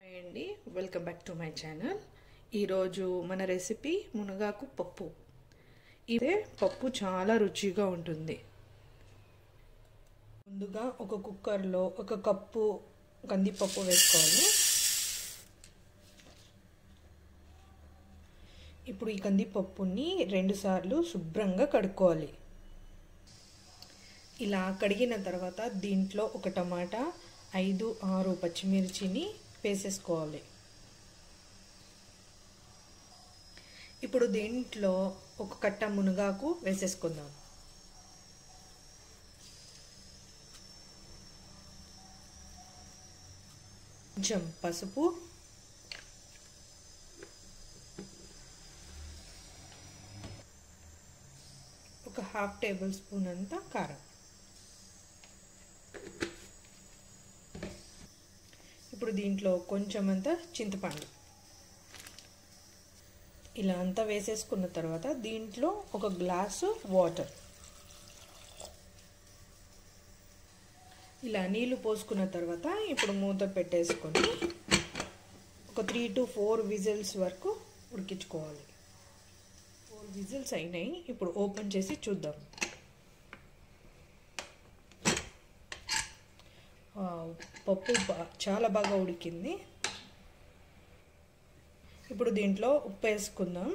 Hi అండి, welcome back to my channel. ఈరోజు మన రెసిపీ మునగాకు పప్పు. ఇదే పప్పు చాలా రుచిగా ఉంటుంది. ముందుగా ఒక కుక్కర్లో 1 కప్పు కందిపప్పు వేసుకోవాలి. ఇప్పుడు ఈ కందిపప్పుని 2 సార్లు శుభ్రంగా కడుక్కోవాలి. ఇలా కడిగిన తర్వాత దీంట్లో 1 టమాటా, 5-6 పచ్చిమిర్చిని వేసేసుకోవాలి. ఇప్పుడు దీంట్లో 1 కట్ట మునగాకు వేసేసుకుందాం. కొంచెం పసుపు, ఒక 1/2 టేబుల్ స్పూన్ అంత కారం. ఇప్పుడు దీంట్లో కొంచెం అంత చింతపండు. ఇలా అంతా వేసేసుకున్న తర్వాత దీంట్లో 1 గ్లాసు వాటర్. ఇలా నీళ్లు పోసుకున్న తర్వాత ఇప్పుడు మూత పెట్టేసుకొని ఒక 3 to 4 విజిల్స్ వరకు ఉడికించుకోవాలి. 4 విజిల్స్ అయినాయి. ఇప్పుడు ఓపెన్ చేసి చూద్దాం. పప్పు చాలా బాగా ఉడికింది. ఇప్పుడు దీంట్లో ఉప్పు వేసుకుందాం.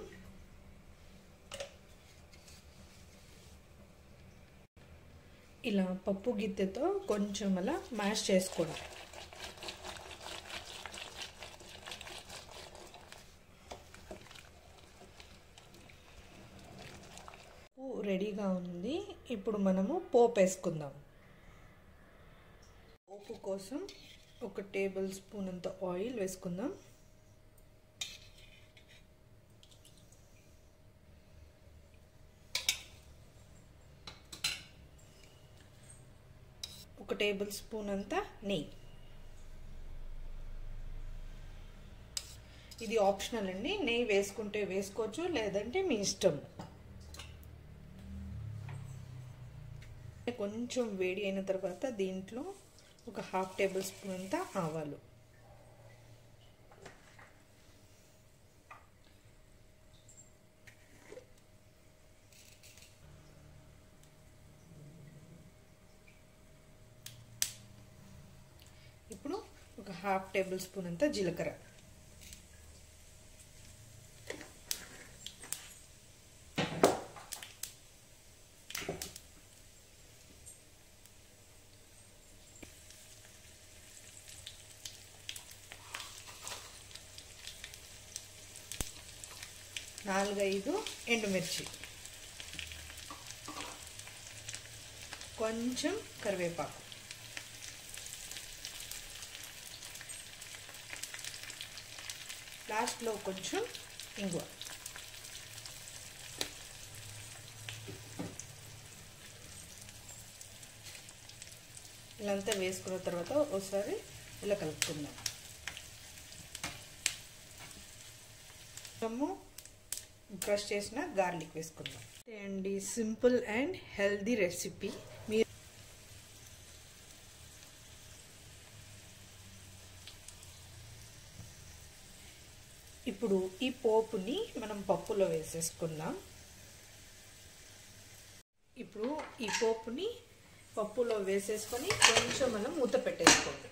ఇలా పప్పు గిత్తెతో కొంచెం అలా మ్యాష్ చేసుకోవడం. రెడీగా ఉంది. ఇప్పుడు మనము పోపు వేసుకుందాం. పోపు కోసం 1 టేబుల్ స్పూన్ అంత ఆయిల్ వేసుకుందాం. ఒక టేబుల్ స్పూన్ అంత నెయ్యి. ఇది ఆప్షనల్ అండి. నెయ్యి వేసుకుంటే వేసుకోవచ్చు, లేదంటే మీ ఇష్టం. కొంచెం వేడి అయిన తర్వాత దీంట్లో ఒక 1/2 టేబుల్ స్పూన్ అంత ఆవాలు, ఇప్పుడు ఒక 1/2 టేబుల్ స్పూన్ అంత జీలకర్ర, నాలుగు 5 ఎండుమిర్చి, కొంచెం కరివేపాకు, లాస్ట్లో కొంచెం ఇంగువ. ఇలాంతా వేసుకున్న తర్వాత ఒకసారి ఇలా కలుపుకుందాం. క్రష్ చేసిన గార్లిక్ వేసుకుందాం. అండి, సింపుల్ అండ్ హెల్దీ రెసిపీ. ఇప్పుడు ఈ పోపుని మనం పప్పులో వేసేసుకుందాం. ఇప్పుడు ఈ పోపుని పప్పులో వేసేసుకొని కొంచెం మనం మూత పెట్టేసుకోండి.